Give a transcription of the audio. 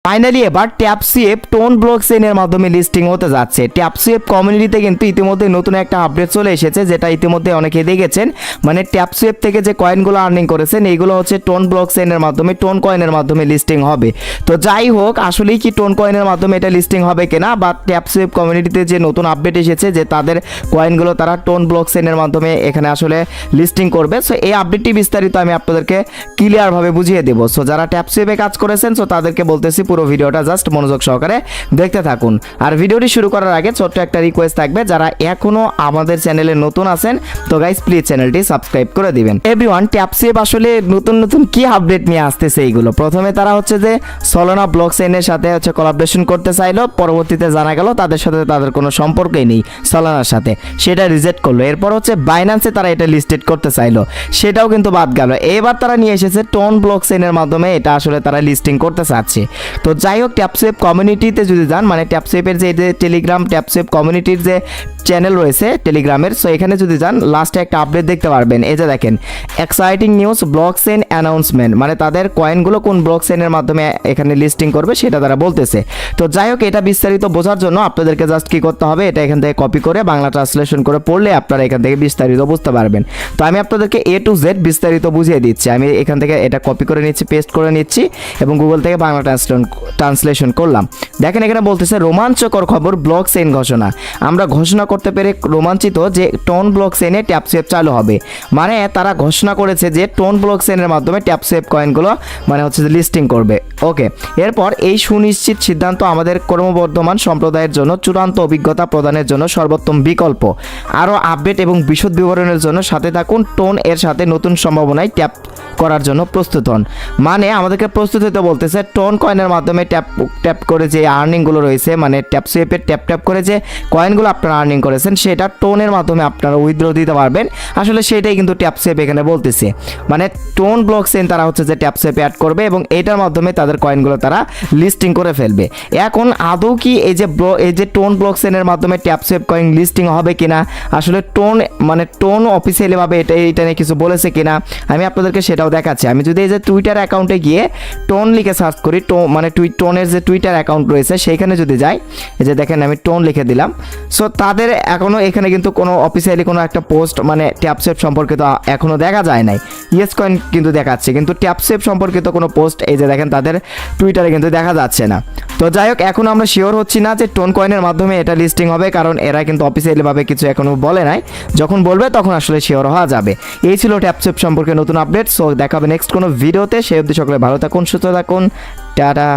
Finally এবার ট্যাপসুয়েপ tone ব্লকচেইনের মাধ্যমে listing হতে যাচ্ছে। ট্যাপসুয়েপ কমিউনিটিতে কিন্তু ইতিমধ্যে নতুন একটা আপডেট চলে এসেছে, যেটা ইতিমধ্যে অনেকে দেখেছেন। মানে ট্যাপসুয়েপ থেকে যে কয়েনগুলো আর্নিং করেছেন এইগুলো হচ্ছে টোন ব্লকচেইনের মাধ্যমে, টোন কয়েনের মাধ্যমে লিস্টিং হবে। তো যাই হোক, আসলেই কি টোন কয়েনের মাধ্যমে এটা লিস্টিং হবে কিনা, বা ট্যাপসুয়েপ কমিউনিটিতে যে নতুন আপডেট এসেছে যে তাদের কয়েনগুলো তারা টোন ব্লকচেইনের মাধ্যমে এখানে আসলে লিস্টিং করবে। সো এই আপডেটটি বিস্তারিত আমি আপনাদেরকে ক্লিয়ারভাবে বুঝিয়ে দেবো। সো যারা ট্যাপসুয়েপে কাজ করেছেন সো তাদেরকে বলতেছি পুরো ভিডিওটা জাস্ট মনোযোগ সহকারে দেখতে থাকুন। আর ভিডিওটি শুরু করার আগে ছোট্ট একটা রিকোয়েস্ট থাকবে, যারা এখনো আমাদের চ্যানেলে নতুন আছেন তো গাইস প্লিজ চ্যানেলটি সাবস্ক্রাইব করে দিবেন। এভরিওয়ান, ট্যাপসুয়েপ আসলে নতুন নতুন কি আপডেট নিয়ে আসতেছে এইগুলো। প্রথমে তারা হচ্ছে যে সলোনা ব্লকচেইনের সাথে হচ্ছে কোলাবোরেশন করতে চাইলো, পরবর্তীতে জানা গেল তাদের সাথে তাদের কোনো সম্পর্কই নেই সলোনার সাথে, সেটা রিজেক্ট করলো। এরপর হচ্ছে বাইন্যান্সে তারা এটা লিস্টেড করতে চাইলো, সেটাও কিন্তু বাদ গেল। এবার তারা নিয়ে এসেছে টোন ব্লকচেইনের মাধ্যমে এটা আসলে তারা লিস্টিং করতে চাচ্ছে। তো যাই হোক, ট্যাপসুয়েপ কমিউনিটিতে যদি যান, মানে ট্যাপসুয়েপের যে টেলিগ্রাম ট্যাপসুয়েপ কমিউনিটির যে চ্যানেল রয়েছে টেলিগ্রামের, সো এখানে যদি যান লাস্টে একটা আপডেট দেখতে পারবেন। এই যে দেখেন, এক্সাইটিং নিউজ ব্লকচেইন অ্যানাউন্সমেন্ট, মানে তাদের কয়েনগুলো কোন ব্লকচেইনের মাধ্যমে এখানে লিস্টিং করবে সেটা তারা বলতেছে। তো যাই হোক, এটা বিস্তারিত বোঝার জন্য আপনাদেরকে জাস্ট কি করতে হবে, এটা এখান থেকে কপি করে বাংলা ট্রান্সলেশন করে পড়লে আপনারা এখান থেকে বিস্তারিত বুঝতে পারবেন। তো আমি আপনাদেরকে A to Z বিস্তারিত বুঝিয়ে দিচ্ছি। আমি এখান থেকে এটা কপি করে নিচ্ছি, পেস্ট করে নিচ্ছি এবং গুগল থেকে বাংলা ট্রান্সলেশন করলাম। দেখেন এখানে বলতেছে রোমাঞ্চকর খবর, ব্লকচেইন ঘোষণা। আমরা ঘোষণা করতে পেরে রোমাঞ্চিত যে টোন ব্লকচেইনে ট্যাপসুয়েপ চালু হবে। মানে তারা ঘোষণা করেছে যে টোন ব্লকচেইনের মাধ্যমে ট্যাপসুয়েপ কয়েনগুলো মানে হচ্ছে যে লিস্টিং করবে। ওকে, এরপর এই সুনিশ্চিত সিদ্ধান্ত আমাদের ক্রমবর্ধমান সম্প্রদায়ের জন্য চূড়ান্ত অভিজ্ঞতা প্রদানের জন্য সর্বোত্তম বিকল্প। আরও আপডেট এবং বিশদ বিবরণের জন্য সাথে থাকুন। টোন এর সাথে নতুন সম্ভাবনায় ট্যাপ করার জন্য প্রস্তুত হন। মানে আমাদেরকে প্রস্তুত হতে বলতেছে টোন কয়েনের মাধ্যমে ট্যাপ করে যে আর্নিংগুলো রয়েছে, মানে ট্যাপসুয়েপের ট্যাপ করে যে কয়েনগুলো আপনারা আর্নিং করেছেন সেটা টোনের মাধ্যমে আপনারা উইথড্র দিতে পারবেন। আসলে সেটাই কিন্তু ট্যাপসুয়েপ এখানে বলতেছে। মানে টোন ব্লকচেইন তারা হচ্ছে যে ট্যাপসুয়েপে অ্যাড করবে এবং এটার মাধ্যমে তাদের কয়েনগুলো তারা লিস্টিং করে ফেলবে। এখন আদৌ কি এই যে টোন ব্লকচেইনের মাধ্যমে ট্যাপসুয়েপ কয়েন লিস্টিং হবে কিনা, আসলে টোন অফিসিয়ালিভাবে এটা নিয়ে কিছু বলেছে কিনা আমি আপনাদেরকে সেটাও দেখাচ্ছি। আমি যদি এই যে টুইটার অ্যাকাউন্টে গিয়ে টোন লিখে সার্চ করি, টোনের যে টুইটার অ্যাকাউন্ট রয়েছে সেইখানে যদি যাই, এই যে দেখেন আমি টোন লিখে দিলাম। সো তাদের এখনও এখানে কিন্তু কোনো অফিসিয়ালি কোনো একটা পোস্ট মানে ট্যাপসুয়েপ সম্পর্কিত এখনও দেখা যায় নাই। ইয়েস কয়েন কিন্তু দেখাচ্ছে, কিন্তু ট্যাপসুয়েপ সম্পর্কিত কোনো পোস্ট এই যে দেখেন তাদের টুইটারে কিন্তু দেখা যাচ্ছে না। তো যাই হোক, এখন আমরা শিওর হচ্ছি না যে টোন কয়েনের মাধ্যমে এটা লিস্টিং হবে, কারণ এরা কিন্তু অফিসিয়ালিভাবে কিছু এখনও বলে নাই। যখন বলবে তখন আসলে শিওর হওয়া যাবে। এই ছিল ট্যাপসুয়েপ সম্পর্কে নতুন আপডেট। সো দেখাবে নেক্সট কোনো ভিডিওতে। সেই অবধি সকলে ভালো থাকুন, সুস্থ থাকুন, টাটা।